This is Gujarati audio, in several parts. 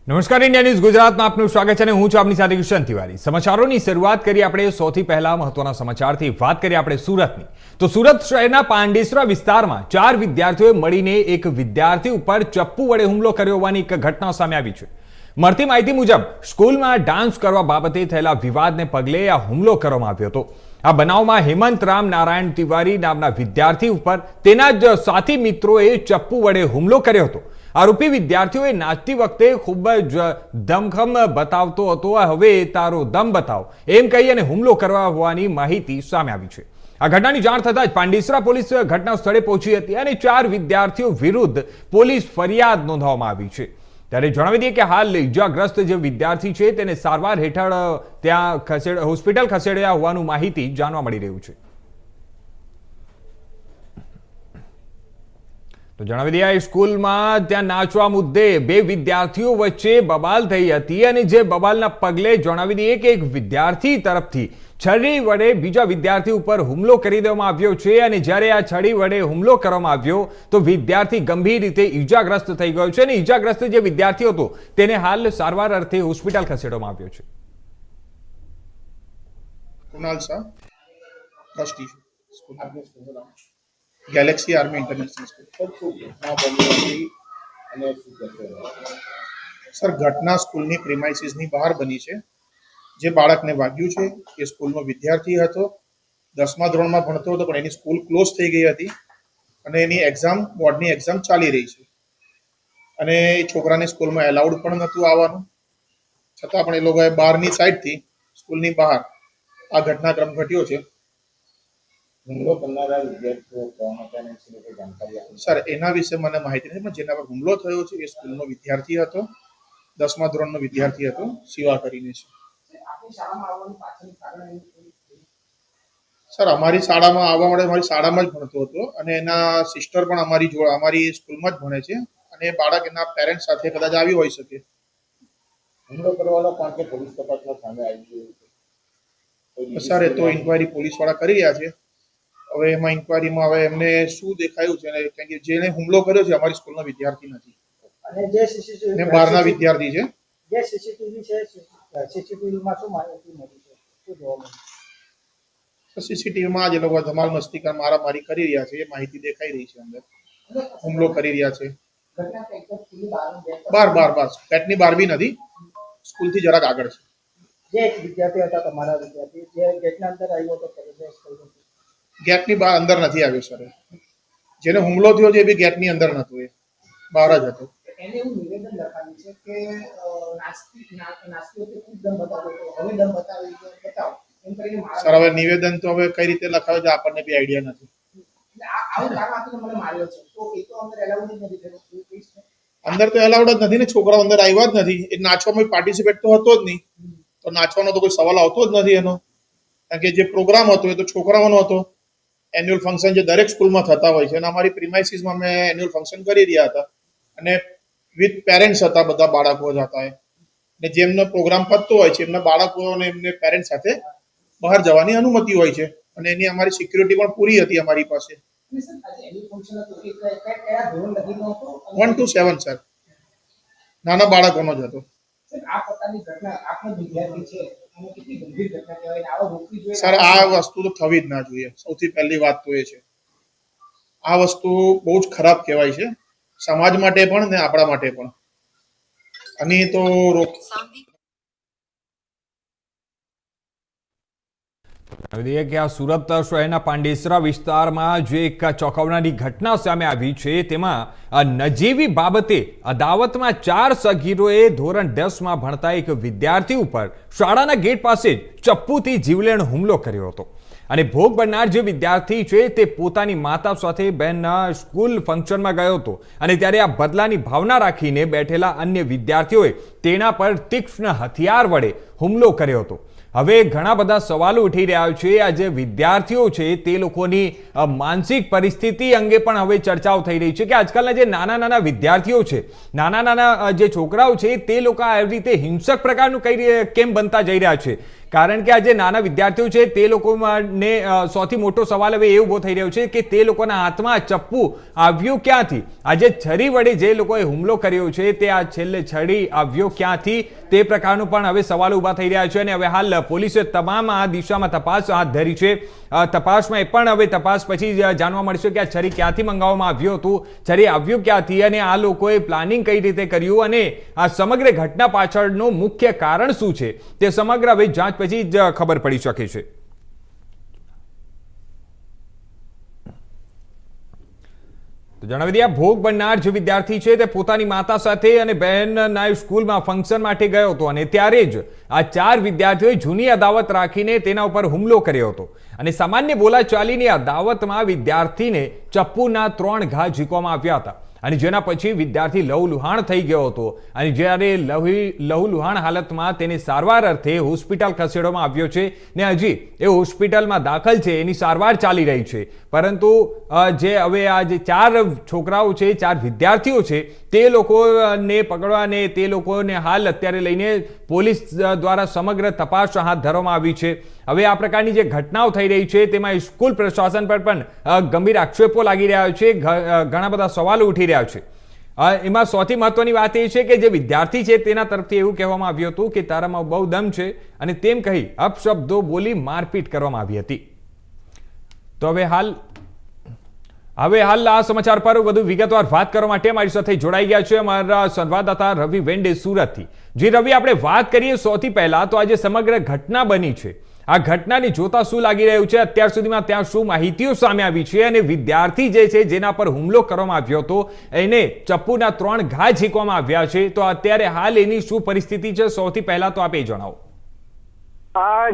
નમસ્કાર, ઇન્ડિયા ન્યૂઝ ગુજરાતમાં આપનું સ્વાગત છે અને હું છું આપની સાથે કિશન તિવારી। સમાચારોની શરૂઆત કરીએ આપણે સૌથી પહેલા મહત્વના સમાચારથી। વાત કરીએ આપણે સુરતની, તો સુરત શહેરના પાંડેસરા વિસ્તારમાં 4 વિદ્યાર્થીઓએ મળીને એક વિદ્યાર્થી ઉપર ચપ્પુ વડે હુમલો કર્યો હોવાની એક ઘટના સામે આવી છે। મળતી માહિતી મુજબ સ્કૂલમાં ડાન્સ કરવા બાબતે થયેલા વિવાદને પગલે આ હુમલો કરવામાં આવ્યો હતો। આ બનાવમાં હેમંત રામ નારાયણ તિવારી નામના વિદ્યાર્થી ઉપર તેના જ સાથી મિત્રોએ ચપ્પુ વડે હુમલો કર્યો હતો। આરોપી વિદ્યાર્થીઓએ નાચતી વખતે ખૂબ જ દમખમ બતાવતો હતો। હવે તારો દમ બતાવ એમ કહી અને હુમલો કરવા હોવાની માહિતી સામે આવી છે। આ ઘટનાની જાણ થતાં જ પાંડેસરા પોલીસ ઘટના સ્થળે પહોંચી હતી અને 4 વિદ્યાર્થીઓ વિરુદ્ધ પોલીસ ફરિયાદ નોંધવામાં આવી છે। ત્યારે જણાવી દઈએ કે હાલ ઇજાગ્રસ્ત જે વિદ્યાર્થી છે તેને સારવાર હેઠળ ત્યાં હોસ્પિટલ ખસેડ્યા હોવાનું માહિતી જાણવા મળી રહ્યું છે। તો જણાવી દઈએ સ્કૂલમાં ત્યાં નાચવા મુદ્દે 2 વિદ્યાર્થીઓ વચ્ચે બબાલ થઈ હતી અને જે બબાલના પગલે જણાવી દઈએ કે એક વિદ્યાર્થી તરફથી છરી વડે બીજા વિદ્યાર્થી ઉપર હુમલો કરી દેવામાં આવ્યો છે અને જ્યારે આ છરી વડે હુમલો કરવામાં આવ્યો તો વિદ્યાર્થી ગંભીર રીતે ઈજાગ્રસ્ત થઈ ગયો છે અને ઈજાગ્રસ્ત જે વિદ્યાર્થી હતો તેને હાલ સારવાર અર્થે હોસ્પિટલ ખસેડવામાં આવ્યો છે। Kunal Shah trustee school Galaxy army international school. Sir घटना स्कूलनी प्रीमाइसिसनी बहार बनी है। जे बाळकने वाग्યું છે એ સ્કૂલનો વિદ્યાર્થી હતો। 10મા ધોરણમાં ભણતો હતો પણ એની સ્કૂલ ક્લોઝ થઈ ગઈ હતી અને એની એક્ઝામ બોર્ડની એક્ઝામ ચાલી રહી છે અને એ છોકરાને સ્કૂલમાં એલાઉડ પણ નહોતું આવવાનું, છતાં પણ એ લોકોએ બહારની સાઈડથી સ્કૂલની બહાર આ ઘટનાક્રમ ઘટ્યો છે। હુમલો કરનારા વિદ્યાર્થીઓ કોણ હતા અને વિશે જાણકારી આપો સર એના વિશે મને માહિતી નથી, પણ જેના પર હુમલો થયો છે એ સ્કૂલનો વિદ્યાર્થી હતો, 10મા ધોરણનો વિદ્યાર્થી હતો, શિવા કરીને છે। સર અમારી શાળામાં આવવા માટે અમારી શાળામાં જ ભણતો હતો અને એના સિસ્ટર પણ અમારી સ્કૂલમાં જ ભણે છે અને એ બાળક એના પેરેન્ટ્સ સાથે કદાચ આવી હોઈ શકે। હુમલો કરવાવાળો કોણ કે પોલીસ તપાસમાં સામે આવી ગયું છે? સર એ તો ઇન્ક્વાયરી પોલીસ વાળા કરી રહ્યા છે। હવે એમાં ઇન્ક્વાયરીમાં હવે એમને શું દેખાયું છે કારણ કે જેને હુમલો કર્યો છે અમારી સ્કૂલનો વિદ્યાર્થી નથી અને જે સીસીટીવી ને બહારના વિદ્યાર્થી છે। જે સીસીટીવી છે સીસીટીવીમાં શું માહિતી મળી છે, શું જોવા મળ્યું? સીસીટીવીમાં જે લોકો ધમાલ મસ્તી મારામારી કરી રહ્યા છે એ માહિતી દેખાઈ રહી છે। અંદર હુમલો કરી રહ્યા છે બાર પેટની બહાર બી નથી, સ્કૂલથી જરાક આગળ છે। જે એક વિદ્યાર્થી હતા તમારા વિદ્યાર્થી જે ગેટના અંદર આવ્યો હતો ગેટની બહાર અંદર નથી આવ્યો સર। જેને હુમલો થયો છે એ બી ગેટની અંદર નહોતો, એ બહાર જ હતો। એને એવું નિવેદન લખાવ્યું છે કે નાસ્તી ખૂબ દમ બતાવ્યો હતો, હવે દમ બતાવી બતાવો એમ કરીને સર હવે નિવેદન તો હવે કઈ રીતે લખાવે છે આપણને બી આઈડિયા નથી। આવું કારણ આપીને મને માર્યો છે તો એ તો અંદર એલાઉડ જ નથી થયું। અંદર તો એલાઉડ જ નથી ને, છોકરાઓ અંદર આવ્યા જ નથી, એ નાચવામાં પાર્ટિસિપેટ તો હતો જ નહીં, તો નાચવાનો તો કોઈ સવાલ આવતો જ નથી એનો, કારણ કે જે પ્રોગ્રામ હતો એ તો છોકરાઓનો હતો। એન્યુઅલ ફંક્શન જે દરેક સ્કૂલમાં થતા હોય છે અને અમારી પ્રીમાઇસીસમાં અમે એન્યુઅલ ફંક્શન કરી રહ્યા હતા અને વિથ પેરેન્ટ્સ હતા, બધા બાળકો જ હતા ને જેમનો પ્રોગ્રામ પતતો હોય છે એમના બાળકો અને એમને પેરેન્ટ્સ સાથે બહાર જવાની અનુમતિ હોય છે અને એની અમારી સિક્યુરિટી પણ પૂરી હતી અમારી પાસે। 1 to 7 સર, નાના બાળકોનો જ હતો। આ પ્રકારની ઘટના આપણો વિદ્યાર્થી છે અને કેટલી ગંભીર ઘટના કહેવાય, આવો રોકવી જોઈએ સર। આ વસ્તુ તો થવી જ ના જોઈએ। સૌથી પહેલી વાત તો એ છે, આ વસ્તુ બહુ જ ખરાબ કહેવાય છે સમાજ માટે પણ ને આપણા માટે પણ। અને તો દઈએ કે આ સુરત શહેરના પાંડેસરા વિસ્તારમાં જે એક ચોંકાવનારી ઘટના સામે આવી છે તેમાં આ નજીવી બાબતે અદાવતમાં 4 સગીરોએ ધોરણ 10માં ભણતા એક વિદ્યાર્થી ઉપર શાળાના ગેટ પાસે જ ચપ્પુથી જીવલેણ હુમલો કર્યો હતો અને ભોગ બનનાર જે વિદ્યાર્થી છે તે પોતાની માતા સાથે બહેનના સ્કૂલ ફંક્શનમાં ગયો હતો અને ત્યારે આ બદલાની ભાવના રાખીને બેઠેલા અન્ય વિદ્યાર્થીઓએ તેના પર તીક્ષ્ણ હથિયાર વડે હુમલો કર્યો હતો। હવે ઘણા બધા સવાલો ઉઠી રહ્યા છે. આ જે વિદ્યાર્થીઓ છે તે લોકોની માનસિક પરિસ્થિતિ અંગે પણ હવે ચર્ચાઓ થઈ રહી છે કે આજકાલના જે નાના નાના વિદ્યાર્થીઓ છે, નાના નાના જે છોકરાઓ છે તે લોકો આવી રીતે હિંસક પ્રકારનું કેમ બનતા જઈ રહ્યા છે. કારણ કે આ જે નાના વિદ્યાર્થીઓ છે તે લોકોને સૌથી મોટો સવાલ હવે એ ઉભો થઈ રહ્યો છે કે તે લોકોના હાથમાં ચપ્પુ આવ્યું ક્યાંથી? આજે છરી વડે જે લોકોએ હુમલો કર્યો છે તે આ છેલ્લે છરી આવ્યો ક્યાંથી તે પ્રકારનું પણ હવે સવાલો ઉભા થઈ રહ્યા છે. અને હવે હાલ પોલીસે તમામ આ દિશામાં તપાસ હાથ ધરી છે. તપાસમાં એ પણ હવે તપાસ પછી જાણવા મળશે કે આ છરી ક્યાંથી મંગાવવામાં આવ્યું હતું, છરી આવ્યું ક્યાંથી અને આ લોકોએ પ્લાનિંગ કઈ રીતે કર્યું અને આ સમગ્ર ઘટના પાછળનું મુખ્ય કારણ શું છે તે સમગ્ર હવે જાંચ પછી જ ખબર પડી શકે છે. તો જણાવી દઈએ, ભોગ બનનાર જે વિદ્યાર્થી છે તે પોતાની માતા સાથે અને બહેનના સ્કૂલમાં ફંક્શન માટે ગયો હતો અને ત્યારે જ આ 4 વિદ્યાર્થીઓએ જૂની અદાવત રાખીને તેના ઉપર હુમલો કર્યો હતો અને સામાન્ય બોલાચાલીની અદાવતમાં વિદ્યાર્થીને ચપ્પુના 3 ઘા ઝીકવામાં આવ્યા હતા અને જેના પછી વિદ્યાર્થી લહુલુહાણ થઈ ગયો હતો અને જ્યારે લહુલુહાણ હાલતમાં તેને સારવાર અર્થે હોસ્પિટલ ખસેડવામાં આવ્યો છે ને હજી એ હોસ્પિટલમાં દાખલ છે, એની સારવાર ચાલી રહી છે. પરંતુ જે હવે આ જે 4 છોકરાઓ છે, 4 વિદ્યાર્થીઓ છે તે લોકોને પકડવા અને તે લોકોને હાલ અત્યારે લઈને પોલીસ દ્વારા સમગ્ર તપાસ હાથ ધરવામાં આવી છે. હવે આ પ્રકારની જે ઘટનાઓ થઈ રહી છે તેમાં સ્કૂલ પ્રશાસન પર પણ ગંભીર આક્ષેપો લાગી રહ્યા છે, ઘણા બધા સવાલો ઉઠી રહ્યા છે. એમાં સૌથી મહત્વની વાત એ છે કે જે વિદ્યાર્થી છે તેના તરફથી એવું કહેવામાં આવ્યું હતું કે તારામાં બહુ દમ છે અને તેમ કહી અપશબ્દો બોલી મારપીટ કરવામાં આવી હતી. તો હવે હાલ આ સમાચાર પર વધુ વિગતવાર વાત કરવા માટે અમારી સાથે જોડાઈ ગયા છે અમારા સંવાદદાતા રવિ વેંડે સુરતથી. જે રવિ, આપણે વાત કરીએ સૌથી પહેલા તો આજે સમગ્ર ઘટના બની છે, આ ઘટનાને જોતા શું લાગી રહ્યું છે? અત્યાર સુધીમાં ત્યાં શું માહિતીઓ સામે આવી છે અને વિદ્યાર્થી જે છે જેના પર હુમલો કરવામાં આવ્યો હતો એને ચપ્પુના 3 ઘા ઝીકવામાં આવ્યા છે, તો અત્યારે હાલ એની શું પરિસ્થિતિ છે? સૌથી પહેલા તો આપ એ જણાવો.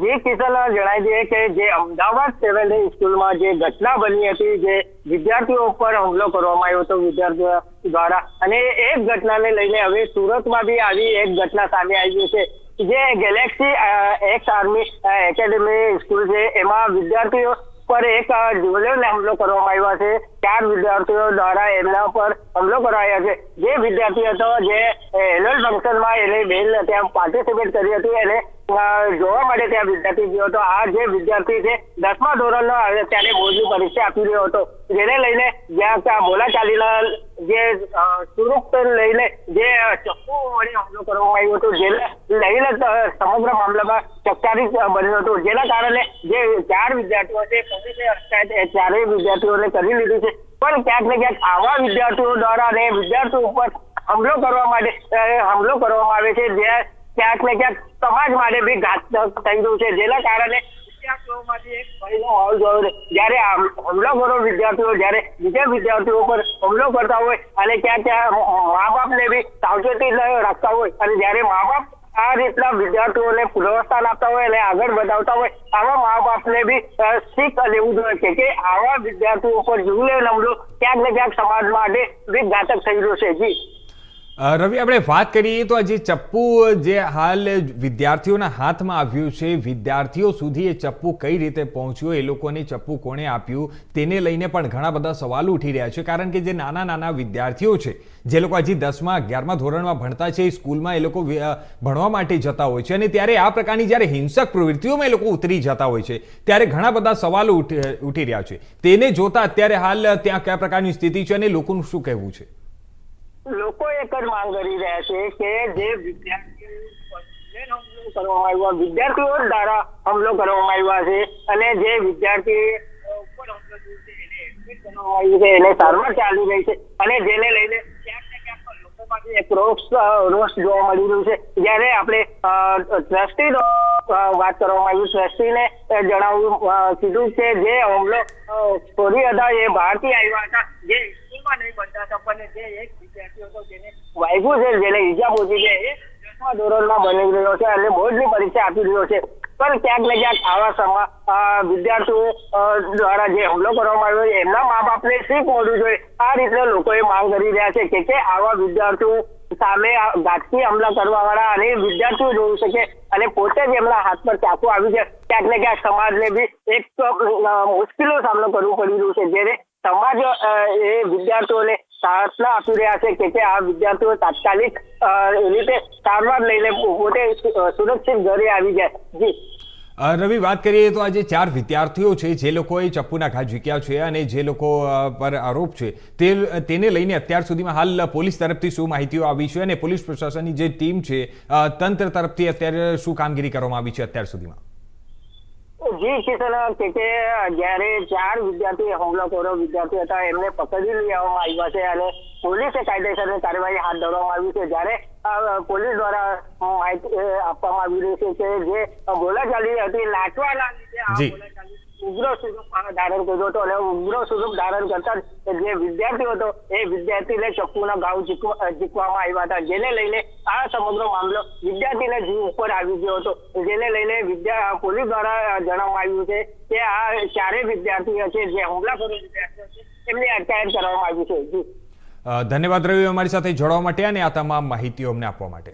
જે કિશન જણાય છે કે જે અમદાવાદ 7 સ્કૂલમાં જે ઘટના બની હતી, જે વિદ્યાર્થીઓ ઉપર હુમલો કરવામાં આવ્યો હતો વિદ્યાર્થીઓ દ્વારા, અને એ ઘટનાને લઈને હવે સુરતમાં બી આવી એક ઘટના સામે આવી છે. જે Galaxy x army academy school છે એમાં વિદ્યાર્થીઓ પર એક જ્વેલરને હુમલો કરવામાં આવ્યો છે. 4 વિદ્યાર્થીઓ દ્વારા એમના પર હુમલો કરાયો છે. જે વિદ્યાર્થી હતો જે એન્યુઅલ ફંક્શનમાં એને બેન ત્યાં પાર્ટિસિપેટ કરી હતી એને જોવા માટે ત્યાં વિદ્યાર્થી ગયો હતો. આ જે વિદ્યાર્થી છે 10મા ધોરણનો ત્યારે બોર્ડની પરીક્ષા આપી રહ્યો હતો, જેને લઈને જ્યાં બોલાચાલીના જે સ્વરૂપ લઈને જે ચપ્પુ વડે હુમલો કરવામાં આવ્યો હતો, જેને લઈને સમગ્ર મામલામાં ચકચારી બન્યો હતો. જેના કારણે જે 4 વિદ્યાર્થીઓ છે પોલીસે અટકાયત 4 વિદ્યાર્થીઓને કરી લીધી છે. પણ ક્યાંક ને ક્યાંક આવા વિદ્યાર્થીઓ દ્વારા અને વિદ્યાર્થીઓ ઉપર હુમલો કરવામાં આવે છે, જે ક્યાંક ને ક્યાંક સમાજ માટે બી ઘાતક થઈ ગયું છે. જેના કારણે વિદ્યાર્થીઓમાંથી એક ભયનો માહોલ જોયો છે. જ્યારે હુમલાખોરો વિદ્યાર્થીઓ જ્યારે બીજા વિદ્યાર્થીઓ પર હુમલો કરતા હોય અને ક્યાં મા બાપને બી સાવચેતી રાખતા હોય અને જ્યારે મા બાપ આ રીતના વિદ્યાર્થીઓને પ્રોત્સાહન આપતા હોય અને આગળ વધાવતા હોય, આવા મા બાપને બી શીખ લેવું જોઈએ કે આવા વિદ્યાર્થીઓ ઉપર જીવલેણ હુમલો ક્યાંક ને ક્યાંક સમાજ માટે બી ઘાતક થઈ રહ્યો છે. જી રવિ, આપણે વાત કરીએ તો આજે ચપ્પુ જે હાલ વિદ્યાર્થીઓના હાથમાં આવ્યું છે, વિદ્યાર્થીઓ સુધી એ ચપ્પુ કઈ રીતે પહોંચ્યું, એ લોકોને ચપ્પુ કોણે આપ્યું તેને લઈને પણ ઘણા બધા સવાલો ઉઠી રહ્યા છે. કારણ કે જે નાના નાના વિદ્યાર્થીઓ છે, જે લોકો હજી 10મા 11મા ધોરણમાં ભણતા છે, સ્કૂલમાં એ લોકો ભણવા માટે જતા હોય છે અને ત્યારે આ પ્રકારની જ્યારે હિંસક પ્રવૃત્તિઓમાં એ લોકો ઉતરી જતા હોય છે ત્યારે ઘણા બધા સવાલો ઉઠી રહ્યા છે. તેને જોતા અત્યારે હાલ ત્યાં કયા પ્રકારની સ્થિતિ છે અને લોકોનું શું કહેવું છે? લોકો એક જ માંગ કરી રહ્યા છે કે જે વિદ્યાર્થીઓ દ્વારા હુમલો કરવામાં આવ્યા છે અને જે વિદ્યાર્થી ઉપર હુમલો થયો છે એને એડમિટ કરવામાં આવ્યું છે, એને સારવાર ચાલી રહી છે અને જેને લઈને ક્યાંક ને ક્યાંક લોકોમાંથી એક રોષ જોવા મળી રહ્યું છે. જ્યારે આપણે ટ્રસ્ટીનો વાત કરવામાં આવી, ટ્રસ્ટીને કીધું કે જે હુમલો છોડી હતા એ બહારથી આવ્યા હતા, જે સ્કૂલમાં નહીં બનતા હતા, પણ જે એક વિદ્યાર્થી હતો જેને વાગ્યું છે, જેને ઈજા પહોંચી છે, એ 10મા ધોરણમાં બની રહ્યો છે અને બોર્ડની પરીક્ષા આપી રહ્યો છે. પણ ક્યાંક ને ક્યાંક આવા વિદ્યાર્થીઓ દ્વારા જે હુમલો કરવામાં આવ્યો છે એમના મા બાપને શીખ મળવું જોઈએ. આ રીતે લોકોએ માંગ કરી રહ્યા છે કે આવા વિદ્યાર્થીઓ સામે ઘાતકી હુમલા કરવા વાળા અને વિદ્યાર્થીઓ જોઈ શકે અને પોતે જ એમના હાથ પર ચાકુ આવી જાય, ક્યાંક ને ક્યાંક સમાજને બી એક મુશ્કેલીનો સામનો કરવો પડી રહ્યો છે. જ્યારે સમાજ એ વિદ્યાર્થીઓને સાહસના આપી રહ્યા છે કે આ વિદ્યાર્થીઓ તાત્કાલિક રીતે સારવાર લઈને પોતે સુરક્ષિત ઘરે આવી જાય. જી રવિ, વાત કરીએ તો આજે 4 વિદ્યાર્થીઓ છે જે લોકોએ ચપ્પુના ઘા ઝીક્યા છે અને જે લોકો પર આરોપ છે તેને લઈને અત્યાર સુધીમાં હાલ પોલીસ તરફથી શું માહિતીઓ આવી છે અને પોલીસ પ્રશાસનની જે ટીમ છે તંત્ર તરફથી અત્યારે શું કામગીરી કરવામાં આવી છે અત્યાર સુધીમાં? જી કિશન, કે જ્યારે 4 વિદ્યાર્થી હુમલાખોરો વિદ્યાર્થી હતા એમને પકડી લેવામાં આવ્યા છે અને પોલીસે કાયદેસરની કાર્યવાહી હાથ ધરવામાં આવી છે. જ્યારે પોલીસ દ્વારા માહિતી આપવામાં આવી રહી છે કે જે બોલાચાલી હતી નાચવાના લીધે આ બોલાચાલી ઉગ્ર સ્વરૂપ ધારણ કર્યો હતો અને ઉગ્ર સ્વરૂપ ધારણ કરતા જે વિદ્યાર્થી હતો એ વિદ્યાર્થીને ચપ્પુના ઘાવ ઝીકવામાં આવ્યા હતા, જેને લઈને આ સમગ્ર મામલો વિદ્યાર્થીના જીવ ઉપર આવી ગયો હતો. જેને લઈને પોલીસ દ્વારા જણાવવામાં આવ્યું છે કે આ 4 વિદ્યાર્થીઓ છે જે હુમલાખોરો વિદ્યાર્થીઓ છે એમની અટકાયત કરવામાં આવી છે. જી ધન્યવાદ રવિ, અમારી સાથે જોડવા માટે અને આ તમામ માહિતીઓ અમને આપવા માટે.